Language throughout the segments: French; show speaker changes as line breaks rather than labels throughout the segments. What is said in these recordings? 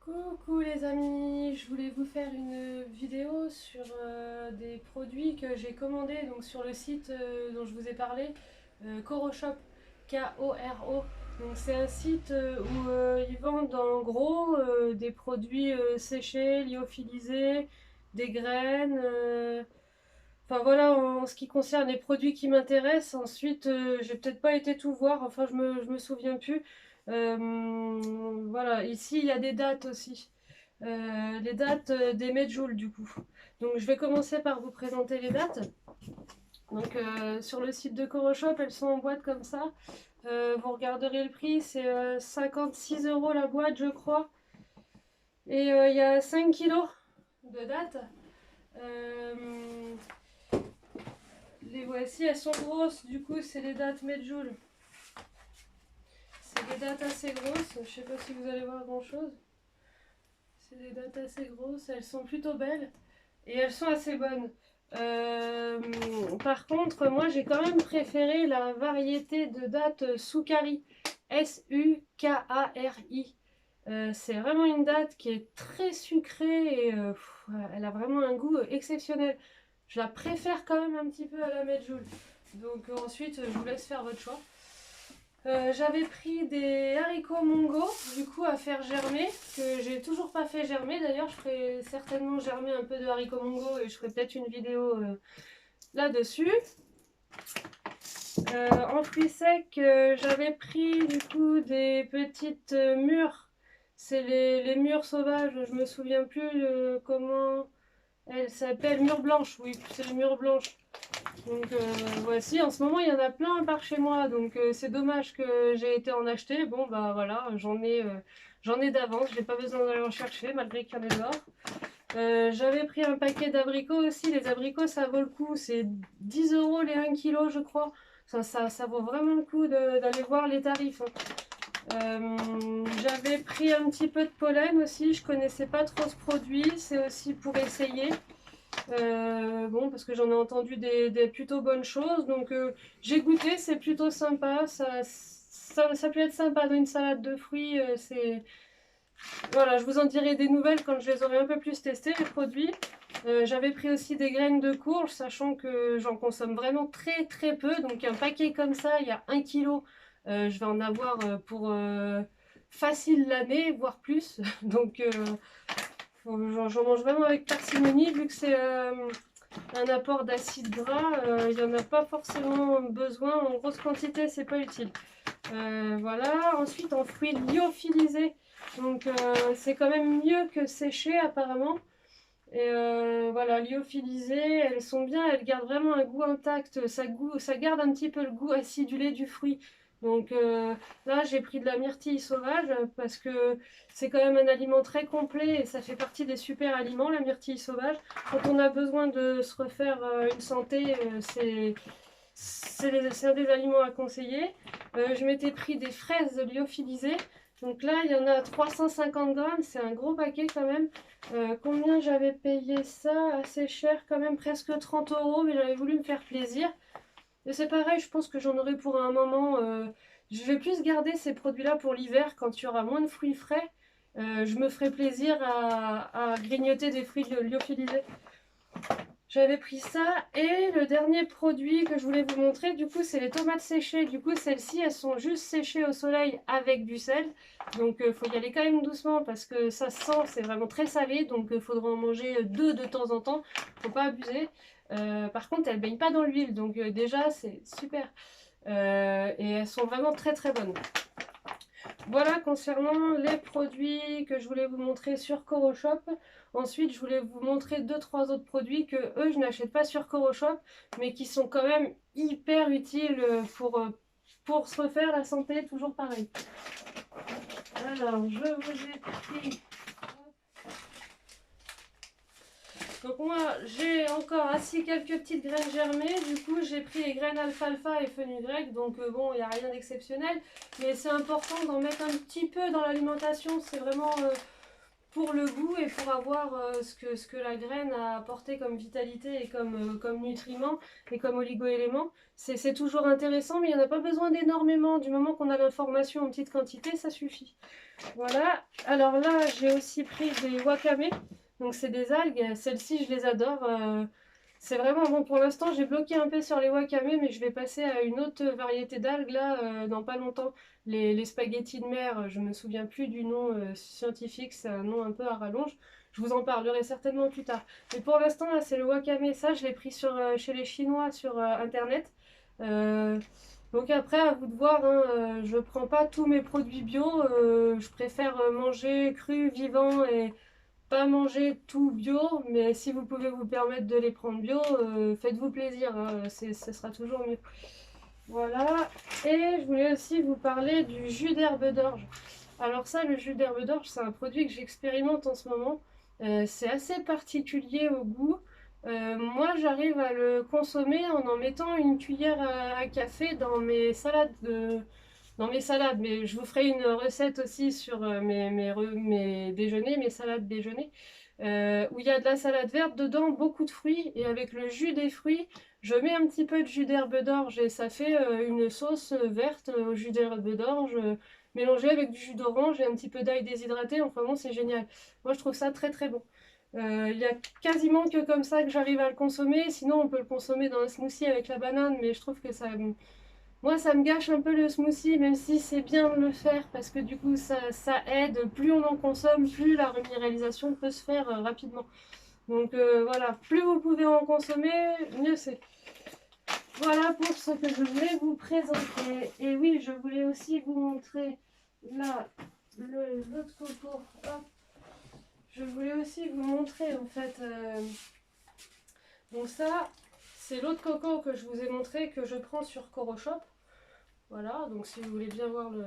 Coucou les amis, je voulais vous faire une vidéo sur des produits que j'ai commandés donc sur le site dont je vous ai parlé, Koroshop, Koro. Donc c'est un site où ils vendent en gros des produits séchés, lyophilisés, des graines. Enfin voilà, en ce qui concerne les produits qui m'intéressent. Ensuite, j'ai peut-être pas été tout voir, enfin je me souviens plus. Voilà, ici il y a des dates aussi. Les dates des medjool du coup. Donc je vais commencer par vous présenter les dates. Donc sur le site de Koroshop, elles sont en boîte comme ça. Vous regarderez le prix, c'est 56 € la boîte je crois. Et il y a 5 kilos de dates. Euh, Les voici, elles sont grosses, du coup c'est les dates medjool. C'est des dates assez grosses, je sais pas si vous allez voir grand chose. C'est des dates assez grosses, elles sont plutôt belles et elles sont assez bonnes. Par contre, moi j'ai quand même préféré la variété de dates Sukari, Sukari. C'est vraiment une date qui est très sucrée et elle a vraiment un goût exceptionnel. Je la préfère quand même un petit peu à la medjool. Donc ensuite, je vous laisse faire votre choix. J'avais pris des haricots mongo, du coup à faire germer, que j'ai toujours pas fait germer. D'ailleurs, je ferai certainement germer un peu de haricots mongo et je ferai peut-être une vidéo là-dessus. En fruits secs, j'avais pris du coup des petites mûres. C'est les mûres sauvages, je me souviens plus comment elles s'appellent. Mûres blanches, oui, c'est les mûres blanches. Donc voici, en ce moment il y en a plein par chez moi, donc c'est dommage que j'ai été en acheter. Bon bah voilà, j'en ai d'avance, j'ai pas besoin d'aller en chercher malgré qu'il y en ait dehors. J'avais pris un paquet d'abricots aussi, les abricots ça vaut le coup, c'est 10 € les 1 kg je crois. Ça vaut vraiment le coup d'aller voir les tarifs, hein. J'avais pris un petit peu de pollen aussi, je connaissais pas trop ce produit, c'est aussi pour essayer. Bon, parce que j'en ai entendu des plutôt bonnes choses, donc j'ai goûté, c'est plutôt sympa, ça peut être sympa dans une salade de fruits, Voilà, je vous en dirai des nouvelles quand je les aurai un peu plus testés, les produits. J'avais pris aussi des graines de courge, sachant que j'en consomme vraiment très très peu, donc un paquet comme ça, il y a 1 kg, je vais en avoir pour facile l'année, voire plus, donc j'en mange vraiment avec parcimonie, vu que c'est un apport d'acide gras, il n'y en a pas forcément besoin, en grosse quantité c'est pas utile. Voilà, ensuite en fruits lyophilisés, donc c'est quand même mieux que séchés apparemment. Et voilà, lyophilisées, elles sont bien, elles gardent vraiment un goût intact, ça garde un petit peu le goût acidulé du fruit. Donc là, j'ai pris de la myrtille sauvage parce que c'est quand même un aliment très complet et ça fait partie des super aliments, la myrtille sauvage. Quand on a besoin de se refaire une santé, c'est un des aliments à conseiller. Je m'étais pris des fraises lyophilisées. Donc là, il y en a 350 grammes, c'est un gros paquet quand même. Combien j'avais payé ça? Assez cher quand même, presque 30 €, mais j'avais voulu me faire plaisir. Et c'est pareil, je pense que j'en aurai pour un moment. Je vais plus garder ces produits-là pour l'hiver quand il y aura moins de fruits frais. Je me ferai plaisir à grignoter des fruits lyophilisés. J'avais pris ça et le dernier produit que je voulais vous montrer, du coup, c'est les tomates séchées. Du coup, celles-ci, elles sont juste séchées au soleil avec du sel. Donc, il faut y aller quand même doucement parce que ça sent, c'est vraiment très salé. Donc, il faudra en manger deux de temps en temps. Faut pas abuser. Par contre, elles baignent pas dans l'huile. Donc, déjà, c'est super. Et elles sont vraiment très très bonnes. Voilà concernant les produits que je voulais vous montrer sur Koroshop. Ensuite, je voulais vous montrer 2-3 autres produits que eux, je n'achète pas sur Koroshop, mais qui sont quand même hyper utiles pour se refaire la santé, toujours pareil. Alors, je vous ai pris... Donc moi, j'ai encore assis quelques petites graines germées. Du coup, j'ai pris les graines alfalfa et fenugrec. Donc bon, il n'y a rien d'exceptionnel. Mais c'est important d'en mettre un petit peu dans l'alimentation. C'est vraiment pour le goût et pour avoir ce que la graine a apporté comme vitalité et comme nutriments et comme oligo-éléments. C'est toujours intéressant, mais il n'y en a pas besoin d'énormément. Du moment qu'on a l'information en petite quantité, ça suffit. Voilà. Alors là, j'ai aussi pris des wakame. Donc c'est des algues. Celles-ci, je les adore. C'est vraiment bon. Pour l'instant, j'ai bloqué un peu sur les wakame, mais je vais passer à une autre variété d'algues là dans pas longtemps. Les spaghettis de mer, je me souviens plus du nom scientifique, c'est un nom un peu à rallonge. Je vous en parlerai certainement plus tard. Mais pour l'instant, là, c'est le wakame. Ça, je l'ai pris chez les Chinois sur Internet. Euh, donc après, à vous de voir, hein, je prends pas tous mes produits bio, je préfère manger cru, vivant et pas manger tout bio, mais si vous pouvez vous permettre de les prendre bio, faites-vous plaisir, hein, ce sera toujours mieux. Voilà, et je voulais aussi vous parler du jus d'herbe d'orge. Alors ça, le jus d'herbe d'orge, c'est un produit que j'expérimente en ce moment. C'est assez particulier au goût. Moi, j'arrive à le consommer en mettant une cuillère à café dans mes salades. Mais je vous ferai une recette aussi sur mes déjeuners, mes salades déjeuner, où il y a de la salade verte dedans, beaucoup de fruits, et avec le jus des fruits, je mets un petit peu de jus d'herbe d'orge et ça fait une sauce verte au jus d'herbe d'orge mélangée avec du jus d'orange et un petit peu d'ail déshydraté. Enfin bon, c'est génial. Moi, je trouve ça très très bon. Il y a quasiment que comme ça que j'arrive à le consommer. Sinon, on peut le consommer dans un smoothie avec la banane, mais je trouve que moi, ça me gâche un peu le smoothie, même si c'est bien de le faire parce que du coup, ça aide. Plus on en consomme, plus la reminéralisation peut se faire rapidement. Donc voilà, plus vous pouvez en consommer, mieux c'est. Voilà pour ce que je voulais vous présenter. Et oui, je voulais aussi vous montrer là l'autre coco. Hop. Je voulais aussi vous montrer en fait. Donc ça, c'est l'autre coco que je vous ai montré que je prends sur CoroShop. Voilà, donc si vous voulez bien voir le.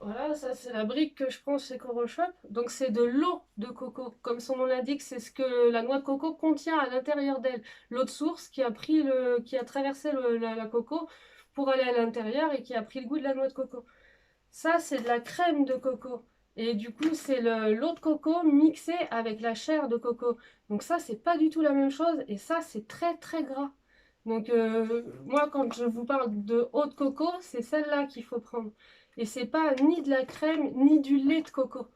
Voilà, ça c'est la brique que je prends chez CoroShop. Donc c'est de l'eau de coco. Comme son nom l'indique, c'est ce que la noix de coco contient à l'intérieur d'elle. L'eau de source qui a traversé la coco pour aller à l'intérieur et qui a pris le goût de la noix de coco. Ça c'est de la crème de coco. Et du coup c'est l'eau de coco mixée avec la chair de coco. Donc ça c'est pas du tout la même chose et ça c'est très très gras. Donc moi quand je vous parle de eau de coco, c'est celle-là qu'il faut prendre. Et c'est pas ni de la crème ni du lait de coco.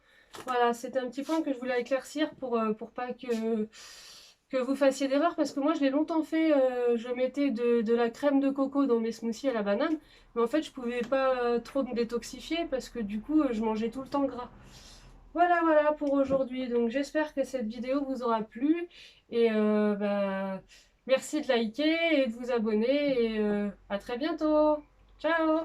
Voilà, c'était un petit point que je voulais éclaircir pour pas que vous fassiez d'erreur parce que moi je l'ai longtemps fait, je mettais de la crème de coco dans mes smoothies à la banane, mais en fait je pouvais pas trop me détoxifier parce que du coup je mangeais tout le temps gras. Voilà, voilà pour aujourd'hui. Donc j'espère que cette vidéo vous aura plu et merci de liker et de vous abonner et à très bientôt. Ciao!